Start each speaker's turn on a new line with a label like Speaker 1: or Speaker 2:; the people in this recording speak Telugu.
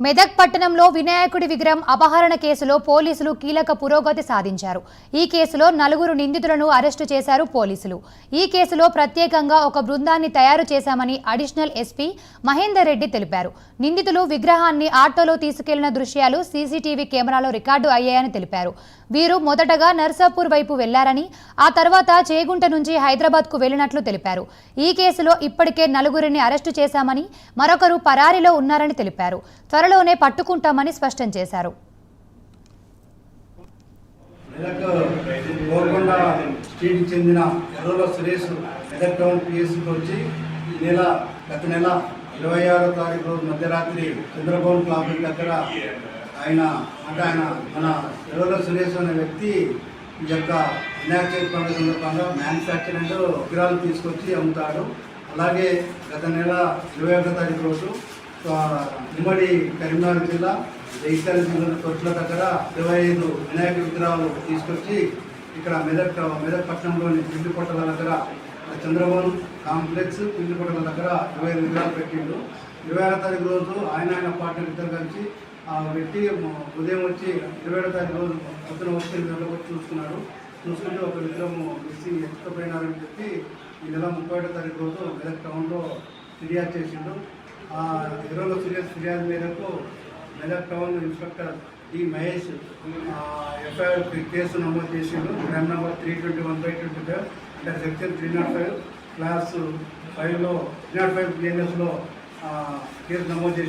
Speaker 1: మెదక్ పట్టణంలో వినాయకుడి విగ్రహం అపహరణ కేసులో పోలీసులు కీలక పురోగతి సాధించారు. ఈ కేసులో 4 నిందితులను అరెస్టు చేశారు పోలీసులు. ఈ కేసులో ప్రత్యేకంగా ఒక బృందాన్ని తయారు చేశామని అడిషనల్ ఎస్పీ మహేందర్ రెడ్డి తెలిపారు. నిందితులు విగ్రహాన్ని ఆటోలో తీసుకెళ్లిన దృశ్యాలు సీసీటీవీ కెమెరాలో రికార్డు అయ్యాయని తెలిపారు. వీరు మొదటగా నర్సాపూర్ వైపు వెళ్లారని, ఆ తర్వాత చేగుంట నుంచి హైదరాబాద్కు వెళ్లినట్లు తెలిపారు. ఈ కేసులో ఇప్పటికే 4 అరెస్టు చేశామని, మరొకరు పరారీలో ఉన్నారని తెలిపారు. త్వరలోనే పట్టుకుంటామని స్పష్టం చేశారు.
Speaker 2: చెందిన ఎర్రల సురేష్ మెదక్ టౌన్ పిఎస్కి వచ్చి గత నెల 26వ తారీఖు రోజు మధ్యరాత్రి చంద్రబాబు క్లాబ్ దగ్గర ఆయన మన ఎర్రల సురేష్ అనే వ్యక్తి ఈ యొక్క వినాయక చవితి పండుగ సందర్భంగా మ్యానుఫ్యాక్చరింగ్ విగ్రహాలు తీసుకొచ్చి అమ్ముతాడు. అలాగే గత నెల 21వ తారీఖు రోజు ఉమ్మడి కరీంనగర్ జిల్లా జైత్యాల జిల్లా తొట్టుల దగ్గర 25 వినాయక విగ్రహాలు తీసుకొచ్చి ఇక్కడ మెదక్ పట్టణంలోని పిండిపొట్టల దగ్గర చంద్రబాబు కాంప్లెక్స్ పిండిపొట్టల దగ్గర 25 విగ్రహాలు పెట్టిండు. 26వ తారీఖు రోజు ఆయన పార్ట్నర్ ఇద్దరు కలిసి వ్యక్తి ఉదయం వచ్చి 27వ తారీఖు రోజు పొద్దున వచ్చి చూసుకున్నాడు. చూసుకుంటే ఒక విగ్రహం మిస్సింగ్ ఎత్తుకపోయినారని చెప్పి ఈ నెల 31వ తారీఖు రోజు మెదక్ టౌన్లో ఫిర్యాదు చేసిండు. ఎర్రల సురేష్ ఫిర్యాదు మేరకు Medak town inspector D Mahesh FIR case నమోదు చేసిండు. క్రైమ్ నెంబర్ 321/25 అంటే సెక్షన్ 305 క్లాస్ 5లో 305 బిఎన్ఎస్లో కేసు నమోదు చేసి